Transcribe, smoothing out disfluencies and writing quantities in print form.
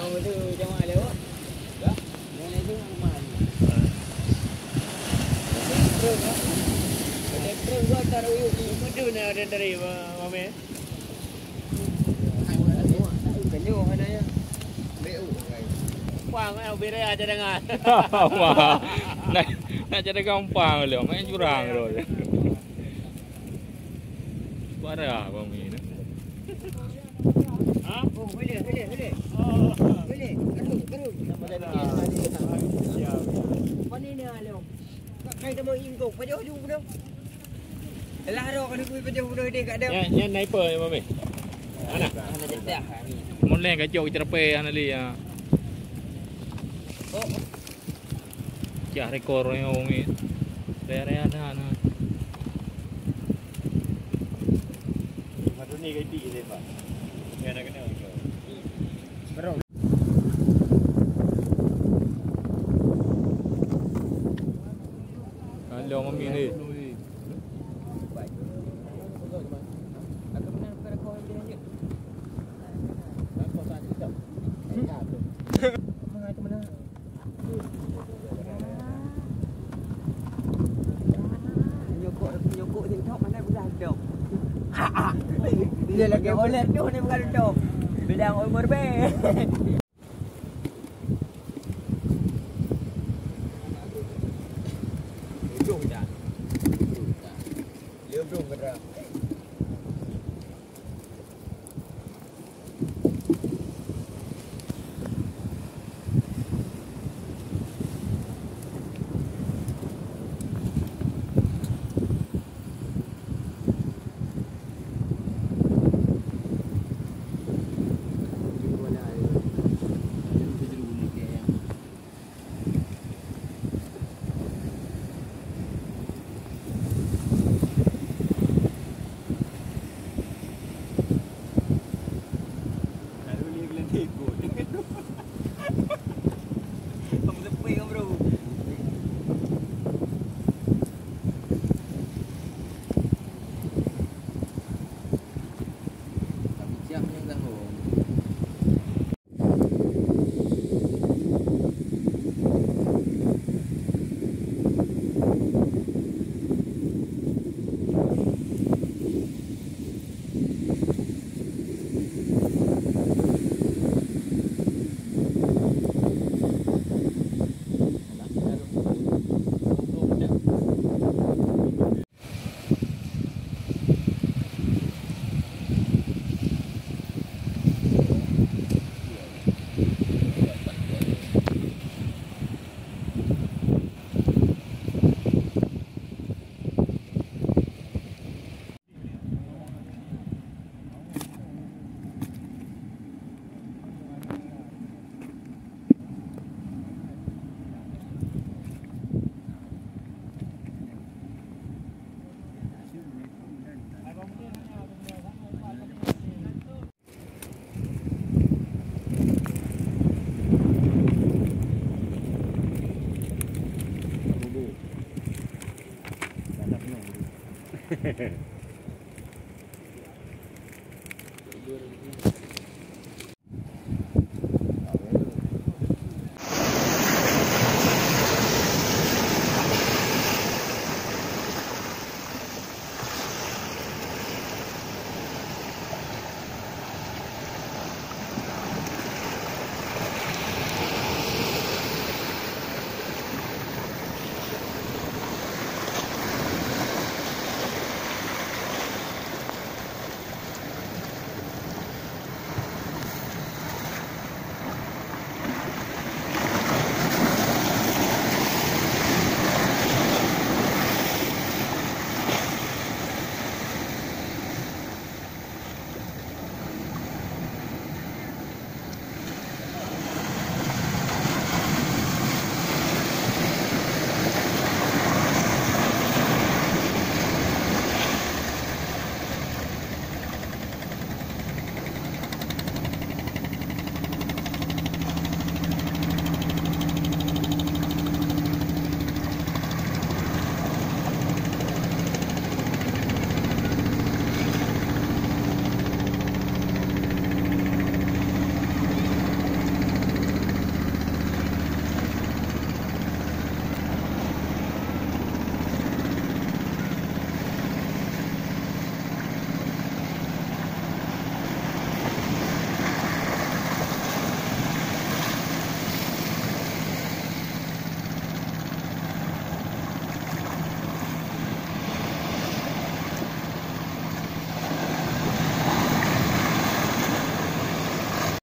Yang itu jangan lewat. Ya. Yang itu rumah. Terus gua taruh yuk. Madu nak ada dari mame. Kenyo ada ya. Beu. Pang au bere aja dengar. Wah. Nak jadi gampang loh, main curang loh. Parah bang ini. Ah, oh boleh. Oh, boleh. Terus. Nama dia tadi. Mana ni alom? Kai temu ingkung pajoh jung dah. Elah ro kan aku pajoh dah dia kat dia. Yang sniper ya mami. Mana? Ana jedah ni. Mulai kacau cerpe anali ya. Oh. Cah rekor yang ini. Daerah ada. Madu ni kai pi dia pak. Yang nak kena. Sekarang Kalau mami ni. Nyokok TikTok mana bukan dok. Dia lagi oleh tu ni bukan dok. Bidang umur be. Ujung dah. Dia ujung gerak. Hehehe